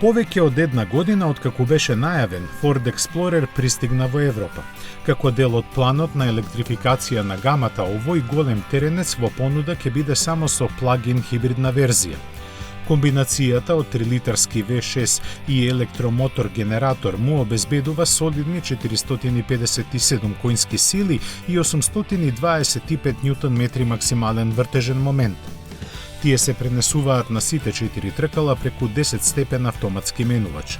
Повеќе од една година откако беше најавен, Ford Explorer пристигна во Европа. Како дел од планот на електрификација на гамата, овој голем теренец во понуда ќе биде само со плагин хибридна верзија. Комбинацијата од 3-литарски V6 и електромотор генератор му обезбедува солидни 457 коњски сили и 825 Нм максимален вртежен момент. Тие се пренесуваат на сите 4 тркала преку 10 степен автоматски менувач.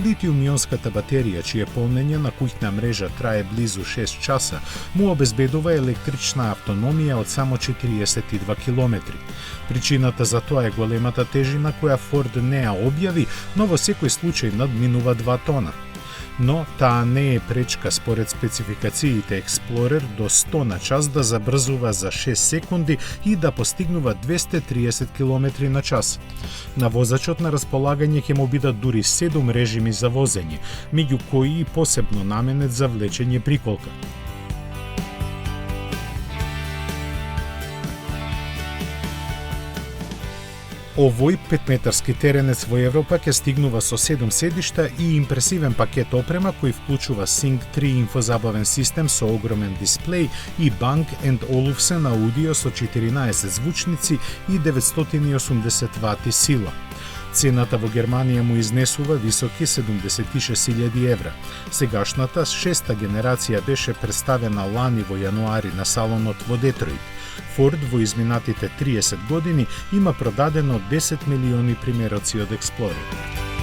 Литиум-ионската батерија, чие полнење на куќна мрежа трае близу 6 часа, му обезбедува електрична автономија од само 42 км. Причината за тоа е големата тежина која Ford не ја објави, но во секој случај надминува 2 тона. Но таа не е пречка според спецификациите Explorer до 100 на час да забрзува за 6 секунди и да постигнува 230 км на час. На возачот на располагање ќе му бидат дури 7 режими за возење, меѓу кои и посебно наменет за влечење приколка. Овој 5-метарски теренец во Европа ќе стигнува со 7 седишта и импресивен пакет опрема кој вклучува Sync 3 инфозабавен систем со огромен дисплеј и Bang & Olufsen аудио со 14 звучници и 980 вати сила. Цената во Германија му изнесува високи 76.000 евра. Сегашната 6-та генерација беше представена лани во јануари на салонот во Детройт. Ford во изминатите 30 години има продадено 10 милиони примероци од Explorer.